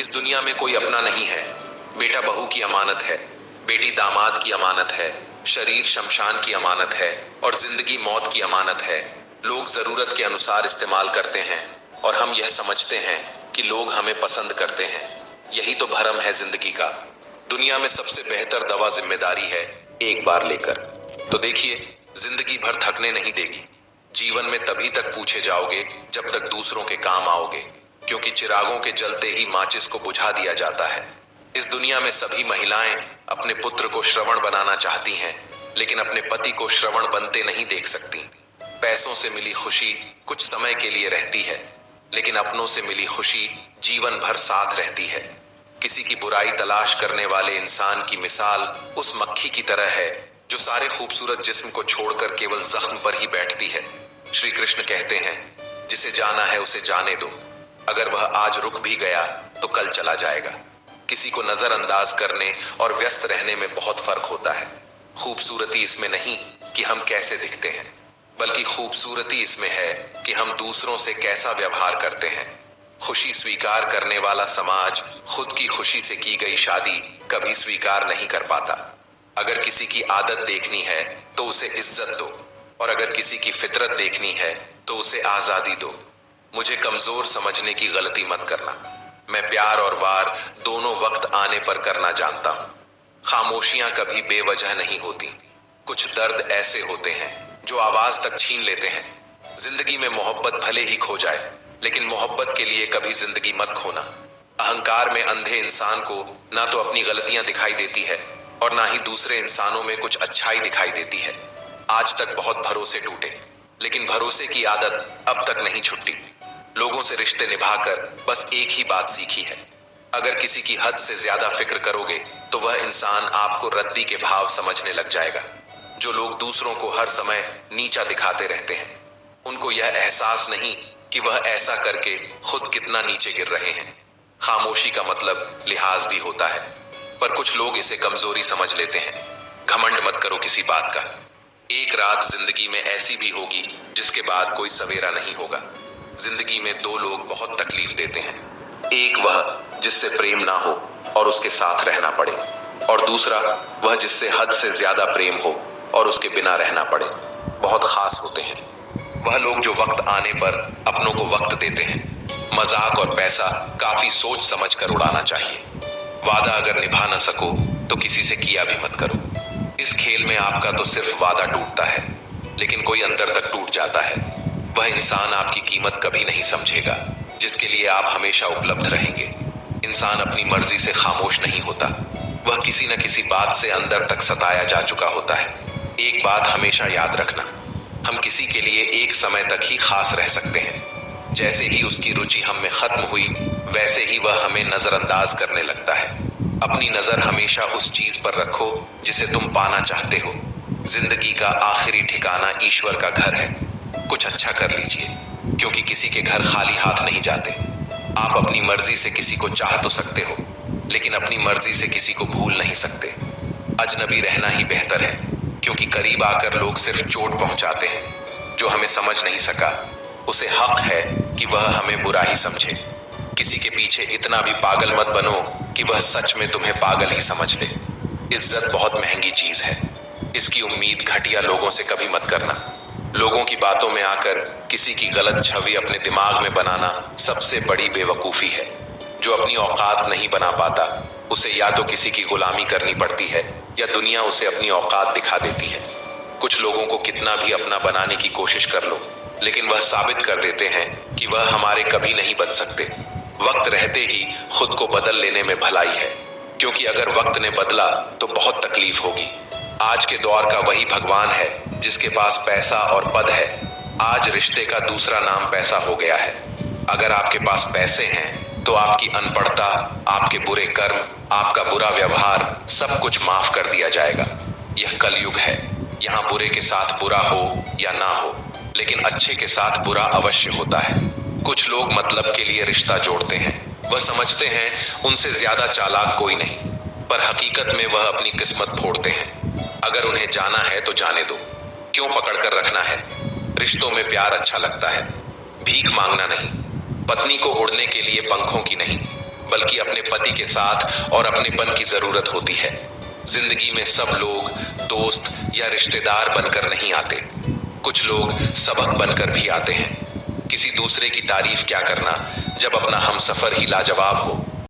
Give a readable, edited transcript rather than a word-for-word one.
इस दुनिया में कोई अपना नहीं है। बेटा बहू की अमानत है, बेटी दामाद की अमानत है, शरीर शमशान की अमानत है और जिंदगी मौत की अमानत है। लोग जरूरत के अनुसार इस्तेमाल करते हैं और हम यह समझते हैं कि लोग हमें पसंद करते हैं। यही तो भरम है जिंदगी का। दुनिया में सबसे बेहतर दवा जिम्मेदारी है, एक बार लेकर। तो देखिए, जिंदगी भर थकने नहीं देगी। जीवन में तभी तक पूछे जाओगे जब तक दूसरों के काम आओगे, क्योंकि चिरागों के जलते ही माचिस को बुझा दिया जाता है। इस दुनिया में सभी महिलाएं अपने पुत्र को श्रवण बनाना चाहती हैं, लेकिन अपने पति को श्रवण बनते नहीं देख सकती। पैसों से मिली खुशी कुछ समय के लिए रहती है, लेकिन अपनों से मिली खुशी जीवन भर साथ रहती है। किसी की बुराई तलाश करने वाले इंसान की मिसाल उस मक्खी की तरह है जो सारे खूबसूरत जिस्म को छोड़कर केवल जख्म पर ही बैठती है। श्री कृष्ण कहते हैं, जिसे जाना है उसे जाने दो। अगर वह आज रुक भी गया तो कल चला जाएगा। किसी को नजरअंदाज करने और व्यस्त रहने में बहुत फर्क होता है। खूबसूरती इसमें नहीं कि हम कैसे दिखते हैं, बल्कि खूबसूरती इसमें है कि हम दूसरों से कैसा व्यवहार करते हैं। खुशी स्वीकार करने वाला समाज खुद की खुशी से की गई शादी कभी स्वीकार नहीं कर पाता। अगर किसी की आदत देखनी है तो उसे इज्जत दो, और अगर किसी की फितरत देखनी है तो उसे आजादी दो। मुझे कमजोर समझने की गलती मत करना। मैं प्यार और वार दोनों वक्त आने पर करना जानता हूं। खामोशियां कभी बेवजह नहीं होती। कुछ दर्द ऐसे होते हैं जो आवाज तक छीन लेते हैं। जिंदगी में मोहब्बत भले ही खो जाए, लेकिन मोहब्बत के लिए कभी जिंदगी मत खोना। अहंकार में अंधे इंसान को ना तो अपनी गलतियां दिखाई देती है और ना ही दूसरे इंसानों में कुछ अच्छाई दिखाई देती है। आज तक बहुत भरोसे टूटे, लेकिन भरोसे की आदत अब तक नहीं छुट्टी। लोगों से रिश्ते निभाकर बस एक ही बात सीखी है, अगर किसी की हद से ज्यादा फिक्र करोगे तो वह इंसान आपको रद्दी के भाव समझने लग जाएगा। जो लोग दूसरों को हर समय नीचा दिखाते रहते हैं, उनको यह एहसास नहीं कि वह ऐसा करके खुद कितना नीचे गिर रहे हैं। खामोशी का मतलब लिहाज भी होता है, पर कुछ लोग इसे कमजोरी समझ लेते हैं। घमंड मत करो किसी बात का। एक रात जिंदगी में ऐसी भी होगी जिसके बाद कोई सवेरा नहीं होगा। जिंदगी में दो लोग बहुत तकलीफ देते हैं, एक वह जिससे प्रेम ना हो और उसके साथ रहना पड़े, और दूसरा वह जिससे हद से ज्यादा प्रेम हो और उसके बिना रहना पड़े। बहुत खास होते हैं वह लोग जो वक्त आने पर अपनों को वक्त देते हैं। मजाक और पैसा काफी सोच समझ कर उड़ाना चाहिए। वादा अगर निभा ना सको तो किसी से किया भी मत करो। इस खेल में आपका तो सिर्फ वादा टूटता है, लेकिन कोई अंदर तक टूट जाता है। वह इंसान आपकी कीमत कभी नहीं समझेगा जिसके लिए आप हमेशा उपलब्ध रहेंगे। इंसान अपनी मर्जी से खामोश नहीं होता, वह किसी न किसी बात से अंदर तक सताया जा चुका होता है। एक बात हमेशा याद रखना, हम किसी के लिए एक समय तक ही खास रह सकते हैं। जैसे ही उसकी रुचि हम में खत्म हुई, वैसे ही वह हमें नजरअंदाज करने लगता है। अपनी नजर हमेशा उस चीज पर रखो जिसे तुम पाना चाहते हो। जिंदगी का आखिरी ठिकाना ईश्वर का घर है। कुछ अच्छा कर लीजिए, क्योंकि किसी के घर खाली हाथ नहीं जाते। आप अपनी मर्जी से किसी को चाह तो सकते हो, लेकिन अपनी मर्जी से किसी को भूल नहीं सकते। अजनबी रहना ही बेहतर है, क्योंकि करीब आकर लोग सिर्फ चोट पहुंचाते हैं। जो हमें समझ नहीं सका, उसे हक है कि वह हमें बुरा ही समझे। किसी के पीछे इतना भी पागल मत बनो कि वह सच में तुम्हें पागल ही समझ ले। इज्जत बहुत महंगी चीज है, इसकी उम्मीद घटिया लोगों से कभी मत करना। लोगों की बातों में आकर किसी की गलत छवि अपने दिमाग में बनाना सबसे बड़ी बेवकूफी है। जो अपनी औकात नहीं बना पाता, उसे या तो किसी की गुलामी करनी पड़ती है या दुनिया उसे अपनी औकात दिखा देती है। कुछ लोगों को कितना भी अपना बनाने की कोशिश कर लो, लेकिन वह साबित कर देते हैं कि वह हमारे कभी नहीं बन सकते। वक्त रहते ही खुद को बदल लेने में भलाई है, क्योंकि अगर वक्त ने बदला तो बहुत तकलीफ होगी। आज के दौर का वही भगवान है जिसके पास पैसा और पद है। आज रिश्ते का दूसरा नाम पैसा हो गया है। अगर आपके पास पैसे हैं तो आपकी अनपढ़ता, आपके बुरे कर्म, आपका बुरा व्यवहार सब कुछ माफ कर दिया जाएगा। यह कलयुग है, यहाँ बुरे के साथ बुरा हो या ना हो, लेकिन अच्छे के साथ बुरा अवश्य होता है। कुछ लोग मतलब के लिए रिश्ता जोड़ते हैं। वह समझते हैं उनसे ज्यादा चालाक कोई नहीं, पर हकीकत में वह अपनी किस्मत फोड़ते हैं। अगर उन्हें जाना है तो जाने दो, क्यों पकड़ कर रखना है। रिश्तों में प्यार अच्छा लगता है, भीख मांगना नहीं। पत्नी को उड़ने के लिए पंखों की नहीं, बल्कि अपने पति के साथ और अपनेपन की जरूरत होती है। जिंदगी में सब लोग दोस्त या रिश्तेदार बनकर नहीं आते, कुछ लोग सबक बनकर भी आते हैं। किसी दूसरे की तारीफ क्या करना जब अपना हमसफर ही लाजवाब हो।